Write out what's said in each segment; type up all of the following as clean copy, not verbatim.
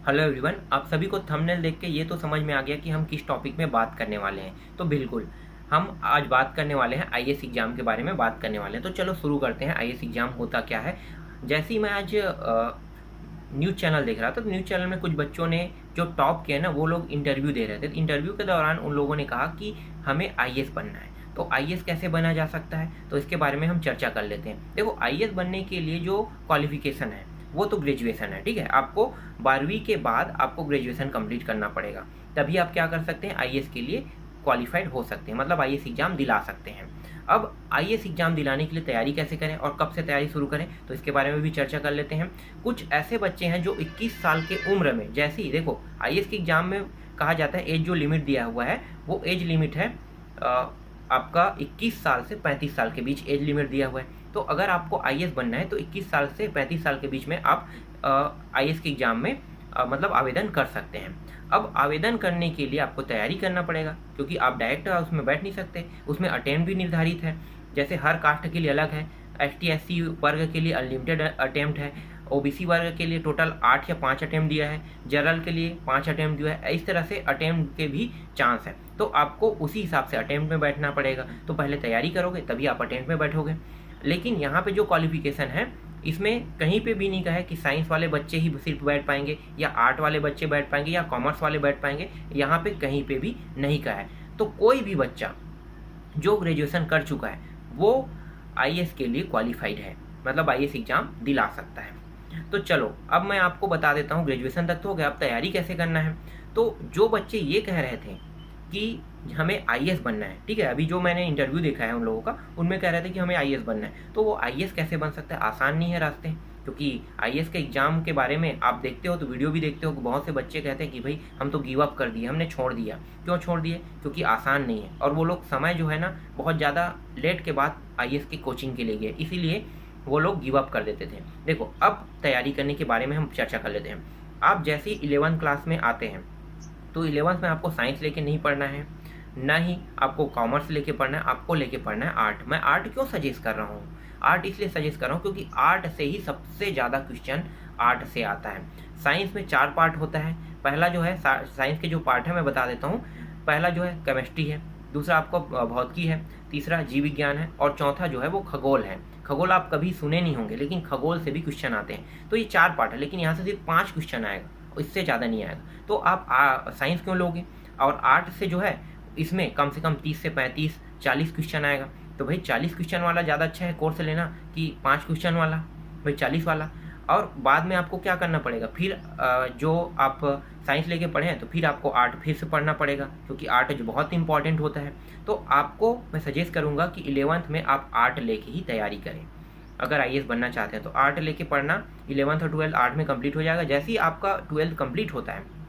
Hello everyone, आप सभी को थंबनेल देख के ये तो समझ में आ गया कि हम किस टॉपिक में बात करने वाले हैं। तो बिल्कुल हम आज बात करने वाले हैं आईएएस एग्जाम के बारे में बात करने वाले हैं। तो चलो शुरू करते हैं। आईएएस एग्जाम होता क्या है। जैसे ही मैं आज न्यूज़ चैनल देख रहा था तो न्यूज़ चैनल में कुछ बच्चों ने जो टॉप किया ना, वो लोग इंटरव्यू दे रहे थे। इंटरव्यू के दौरान उन लोगों ने कहा कि हमें आईएएस बनना है। तो आईएएस कैसे बना जा सकता है, तो इसके बारे में हम चर्चा कर लेते हैं। देखो, आईएएस बनने के लिए जो क्वालिफिकेशन है वो तो ग्रेजुएशन है, ठीक है। आपको 12वीं के बाद आपको ग्रेजुएशन कंप्लीट करना पड़ेगा, तभी आप क्या कर सकते हैं, आईएएस के लिए क्वालिफाइड हो सकते हैं, मतलब आईएएस एग्जाम दिला सकते हैं। अब आईएएस एग्जाम दिलाने के लिए तैयारी कैसे करें और कब से तैयारी शुरू करें, तो इसके बारे में भी चर्चा कर लेते हैं। कुछ ऐसे बच्चे हैं जो 21 साल के उम्र में, जैसे ही देखो आईएएस के एग्जाम में कहा जाता है एज जो लिमिट दिया हुआ है वो एज लिमिट है आपका 21 साल से 35 साल के बीच एज लिमिट दिया हुआ है। तो अगर आपको आईएएस बनना है तो 21 साल से 35 साल के बीच में आप आईएएस के एग्ज़ाम में मतलब आवेदन कर सकते हैं। अब आवेदन करने के लिए आपको तैयारी करना पड़ेगा, क्योंकि आप डायरेक्ट उसमें बैठ नहीं सकते। उसमें अटेम्प्ट भी निर्धारित है, जैसे हर कास्ट के लिए अलग है। एसटी एससी वर्ग के लिए अनलिमिटेड अटेम्प्ट है, ओबीसी वर्ग के लिए टोटल 8 या 5 अटेम्प्ट दिया है, जनरल के लिए 5 अटेम्प्ट दिया है। इस तरह से अटेम्प्ट के भी चांस है, तो आपको उसी हिसाब से अटेम्प्ट में बैठना पड़ेगा। तो पहले तैयारी करोगे तभी आप अटेम्प्ट में बैठोगे। लेकिन यहाँ पे जो क्वालिफिकेशन है, इसमें कहीं पे भी नहीं कहा है कि साइंस वाले बच्चे ही सिर्फ बैठ पाएंगे या आर्ट वाले बच्चे बैठ पाएंगे या कॉमर्स वाले बैठ पाएंगे, यहाँ पे कहीं पे भी नहीं कहा है। तो कोई भी बच्चा जो ग्रेजुएशन कर चुका है वो आईएएस के लिए क्वालिफाइड है, मतलब आईएएस एग्जाम दिला सकता है। तो चलो अब मैं आपको बता देता हूँ, ग्रेजुएशन तक तो हो गया, अब तैयारी कैसे करना है। तो जो बच्चे ये कह रहे थे कि हमें आईएएस बनना है, ठीक है, अभी जो मैंने इंटरव्यू देखा है उन लोगों का, उनमें कह रहे थे कि हमें आईएएस बनना है। तो वो आईएएस कैसे बन सकता है, आसान नहीं है रास्ते, क्योंकि आईएएस के एग्जाम के बारे में आप देखते हो तो वीडियो भी देखते हो कि बहुत से बच्चे कहते हैं कि भाई हम तो गिव अप कर दिए, हमने छोड़ दिया। क्यों छोड़ दिए, क्योंकि आसान नहीं है, और वो लोग समय जो है ना बहुत ज़्यादा लेट के बाद आईएएस की कोचिंग के लिए गए, इसीलिए वो लोग गिव अप कर देते थे। देखो, अब तैयारी करने के बारे में हम चर्चा कर लेते हैं। आप जैसे ही 11th क्लास में आते हैं तो 11th में आपको साइंस लेके नहीं पढ़ना है, ना ही आपको कॉमर्स लेके पढ़ना है, आपको लेके पढ़ना है आर्ट। मैं आर्ट क्यों सजेस्ट कर रहा हूँ, आर्ट इसलिए सजेस्ट कर रहा हूँ क्योंकि आर्ट से ही सबसे ज़्यादा क्वेश्चन आर्ट से आता है। साइंस में 4 पार्ट होता है। पहला जो है साइंस के जो पार्ट है मैं बता देता हूँ। पहला जो है केमिस्ट्री है, दूसरा आपको भौतिकी है, तीसरा जीव विज्ञान है, और चौथा जो है वो खगोल है। खगोल आप कभी सुने नहीं होंगे, लेकिन खगोल से भी क्वेश्चन आते हैं। तो ये 4 पार्ट है, लेकिन यहाँ से सिर्फ 5 क्वेश्चन आएगा, इससे ज़्यादा नहीं आएगा। तो आप साइंस क्यों लोगे, और आर्ट से जो है इसमें कम से कम 30 से 35 40 क्वेश्चन आएगा। तो भाई 40 क्वेश्चन वाला ज़्यादा अच्छा है कोर्स लेना कि 5 क्वेश्चन वाला, भाई 40 वाला। और बाद में आपको क्या करना पड़ेगा, फिर जो आप साइंस लेके पढ़े हैं तो फिर आपको आर्ट फिर से पढ़ना पड़ेगा, क्योंकि आर्ट जो बहुत इंपॉर्टेंट होता है। तो आपको मैं सजेस्ट करूँगा कि 11th में आप आर्ट लेके ही तैयारी करें। अगर आईएएस बनना चाहते हैं तो आर्ट लेके पढ़ना, 11th और 12th आर्ट में कंप्लीट हो जाएगा। जैसे ही आपका 12th कंप्लीट होता है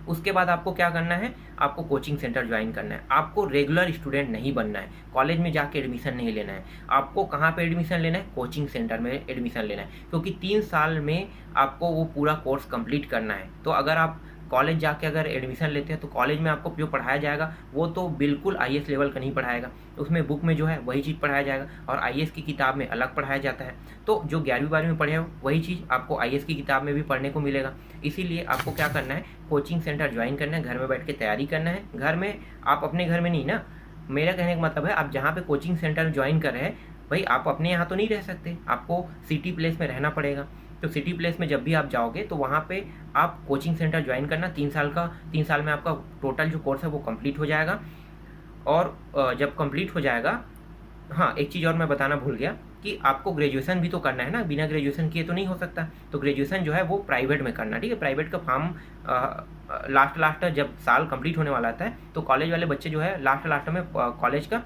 उसके बाद आपको क्या करना है, आपको कोचिंग सेंटर ज्वाइन करना है। आपको रेगुलर स्टूडेंट नहीं बनना है, कॉलेज में जाके एडमिशन नहीं लेना है। आपको कहाँ पे एडमिशन लेना है, कोचिंग सेंटर में एडमिशन लेना है, क्योंकि 3 साल में आपको वो पूरा कोर्स कंप्लीट करना है। तो अगर आप कॉलेज जाके अगर एडमिशन लेते हैं तो कॉलेज में आपको जो पढ़ाया जाएगा वो तो बिल्कुल आईएएस लेवल का नहीं पढ़ाएगा। उसमें बुक में जो है वही चीज़ पढ़ाया जाएगा, और आईएएस की किताब में अलग पढ़ाया जाता है। तो जो 11वीं 12वीं में पढ़े हो वही चीज़ आपको आईएएस की किताब में भी पढ़ने को मिलेगा। इसीलिए आपको क्या करना है, कोचिंग सेंटर ज्वाइन करना है, घर में बैठ के तैयारी करना है। घर में आप अपने घर में नहीं ना, मेरा कहने का मतलब है आप जहाँ पे कोचिंग सेंटर ज्वाइन कर रहे हैं, भाई आप अपने यहाँ तो नहीं रह सकते, आपको सिटी प्लेस में रहना पड़ेगा। तो सिटी प्लेस में जब भी आप जाओगे तो वहाँ पे आप कोचिंग सेंटर ज्वाइन करना। 3 साल में आपका टोटल जो कोर्स है वो कंप्लीट हो जाएगा। और जब कंप्लीट हो जाएगा, हाँ एक चीज़ और मैं बताना भूल गया कि आपको ग्रेजुएशन भी तो करना है ना, बिना ग्रेजुएशन किए तो नहीं हो सकता। तो ग्रेजुएशन जो है वो प्राइवेट में करना, ठीक है। प्राइवेट का फॉर्म लास्ट जब साल कंप्लीट होने वाला आता है तो कॉलेज वाले बच्चे जो है लास्ट में कॉलेज का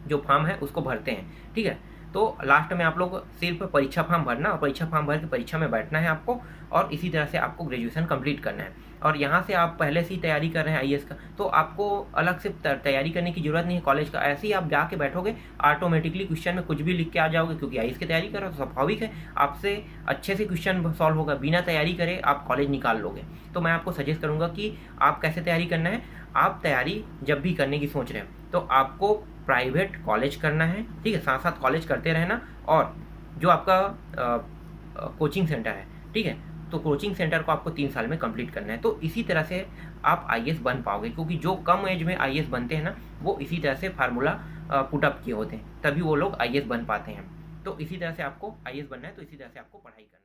जो फॉर्म है उसको भरते हैं, ठीक है। तो लास्ट में आप लोग सिर्फ परीक्षा फॉर्म भरना, और परीक्षा फॉर्म भर के परीक्षा में बैठना है आपको, और इसी तरह से आपको ग्रेजुएशन कंप्लीट करना है। और यहाँ से आप पहले से ही तैयारी कर रहे हैं आईएएस का, तो आपको अलग से तैयारी करने की जरूरत नहीं है कॉलेज का। ऐसे ही आप जाके बैठोगे, ऑटोमेटिकली क्वेश्चन में कुछ भी लिख के आ जाओगे, क्योंकि आईएएस की तैयारी कर रहे हो तो स्वाभाविक है आपसे अच्छे से क्वेश्चन सॉल्व होगा। बिना तैयारी करे आप कॉलेज निकाल लोगे। तो मैं आपको सजेस्ट करूँगा कि आप कैसे तैयारी करना है। आप तैयारी जब भी करने की सोच रहे हैं तो आपको प्राइवेट कॉलेज करना है, ठीक है, साथ साथ कॉलेज करते रहना। और जो आपका कोचिंग सेंटर है, ठीक है, तो कोचिंग सेंटर को आपको 3 साल में कंप्लीट करना है। तो इसी तरह से आप आईएएस बन पाओगे, क्योंकि जो कम एज में आईएएस बनते हैं ना, वो इसी तरह से फार्मूला पुटअप किए होते हैं, तभी वो लोग आईएएस बन पाते हैं। तो इसी तरह से आपको आईएएस बनना है, तो इसी तरह से आपको पढ़ाई करना है।